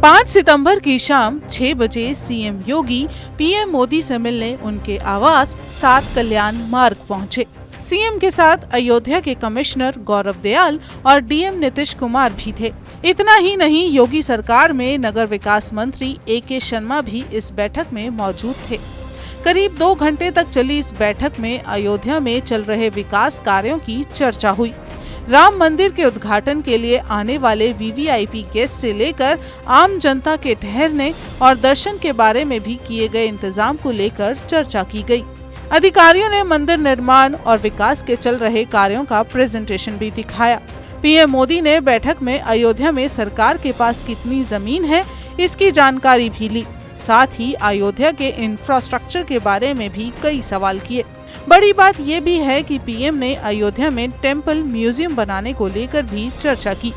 5 सितंबर की शाम 6 बजे सीएम योगी पीएम मोदी से मिलने उनके आवास 7 कल्याण मार्ग पहुंचे। सीएम के साथ अयोध्या के कमिश्नर गौरव दयाल और डीएम नीतीश कुमार भी थे। इतना ही नहीं, योगी सरकार में नगर विकास मंत्री ए.के. शर्मा भी इस बैठक में मौजूद थे। करीब 2 घंटे तक चली इस बैठक में अयोध्या में चल रहे विकास कार्यों की चर्चा हुई। राम मंदिर के उद्घाटन के लिए आने वाले वीवीआईपी गेस्ट से लेकर आम जनता के ठहरने और दर्शन के बारे में भी किए गए इंतजाम को लेकर चर्चा की गई। अधिकारियों ने मंदिर निर्माण और विकास के चल रहे कार्यों का प्रेजेंटेशन भी दिखाया। पीएम मोदी ने बैठक में अयोध्या में सरकार के पास कितनी जमीन है, इसकी जानकारी भी ली। साथ ही अयोध्या के इंफ्रास्ट्रक्चर के बारे में भी कई सवाल किए। बड़ी बात यह भी है कि पीएम ने अयोध्या में टेम्पल म्यूजियम बनाने को लेकर भी चर्चा की।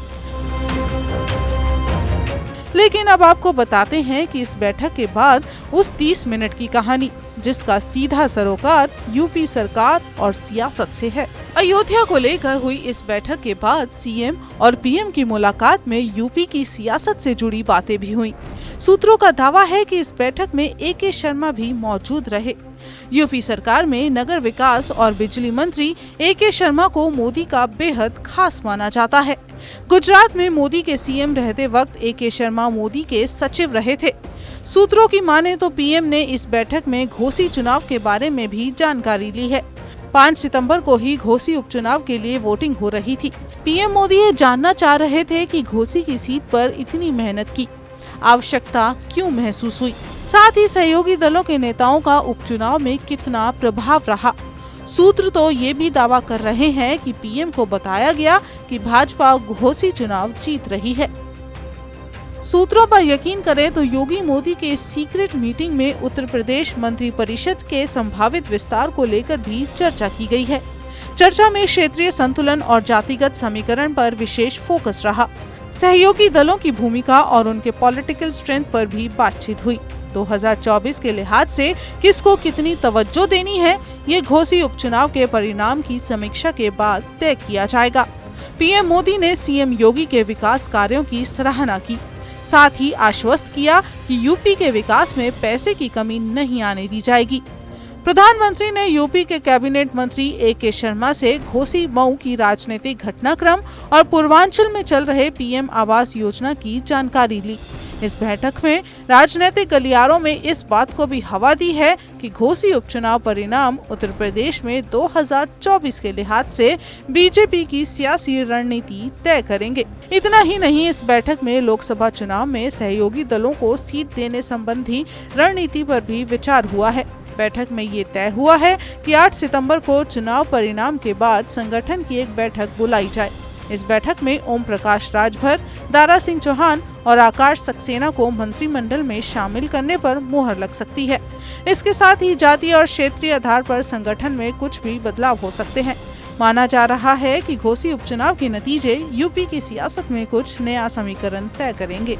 लेकिन अब आपको बताते हैं कि इस बैठक के बाद उस 30 मिनट की कहानी, जिसका सीधा सरोकार यूपी सरकार और सियासत से है। अयोध्या को लेकर हुई इस बैठक के बाद सीएम और पीएम की मुलाकात में यूपी की सियासत से जुड़ी बातें भी हुई। सूत्रों का दावा है कि इस बैठक में ए.के. शर्मा भी मौजूद रहे। यूपी सरकार में नगर विकास और बिजली मंत्री ए.के. शर्मा को मोदी का बेहद खास माना जाता है। गुजरात में मोदी के सीएम रहते वक्त ए.के. शर्मा मोदी के सचिव रहे थे। सूत्रों की माने तो पीएम ने इस बैठक में घोसी चुनाव के बारे में भी जानकारी ली है। 5 सितंबर को ही घोसी उपचुनाव के लिए वोटिंग हो रही थी। पीएम मोदी ये जानना चाह रहे थे कि घोसी की सीट पर इतनी मेहनत की आवश्यकता क्यों महसूस हुई। साथ ही सहयोगी दलों के नेताओं का उपचुनाव में कितना प्रभाव रहा। सूत्र तो ये भी दावा कर रहे हैं कि पीएम को बताया गया कि भाजपा घोसी चुनाव जीत रही है। सूत्रों पर यकीन करें तो योगी मोदी के सीक्रेट मीटिंग में उत्तर प्रदेश मंत्रिपरिषद के संभावित विस्तार को लेकर भी चर्चा की गई है। चर्चा में क्षेत्रीय संतुलन और जातिगत समीकरण पर विशेष फोकस रहा। सहयोगी दलों की भूमिका और उनके पॉलिटिकल स्ट्रेंथ पर भी बातचीत हुई। 2024 के लिहाज से किसको कितनी तवज्जो देनी है, ये घोसी उपचुनाव के परिणाम की समीक्षा के बाद तय किया जाएगा। पीएम मोदी ने सीएम योगी के विकास कार्यों की सराहना की। साथ ही आश्वस्त किया कि यूपी के विकास में पैसे की कमी नहीं आने दी जाएगी। प्रधानमंत्री ने यूपी के कैबिनेट मंत्री ए.के. शर्मा से घोसी मऊ की राजनीतिक घटनाक्रम और पूर्वांचल में चल रहे पीएम आवास योजना की जानकारी ली। इस बैठक में राजनीतिक गलियारों में इस बात को भी हवा दी है कि घोसी उपचुनाव परिणाम उत्तर प्रदेश में 2024 के लिहाज से बीजेपी की सियासी रणनीति तय करेंगे। इतना ही नहीं, इस बैठक में लोकसभा चुनाव में सहयोगी दलों को सीट देने संबंधी रणनीति पर भी विचार हुआ है। बैठक में ये तय हुआ है कि 8 सितंबर को चुनाव परिणाम के बाद संगठन की एक बैठक बुलाई जाए। इस बैठक में ओम प्रकाश राजभर, दारा सिंह चौहान और आकाश सक्सेना को मंत्रिमंडल में शामिल करने पर मुहर लग सकती है। इसके साथ ही जातीय और क्षेत्रीय आधार पर संगठन में कुछ भी बदलाव हो सकते हैं। माना जा रहा है कि घोसी उपचुनाव के नतीजे यूपी की सियासत में कुछ नया समीकरण तय करेंगे।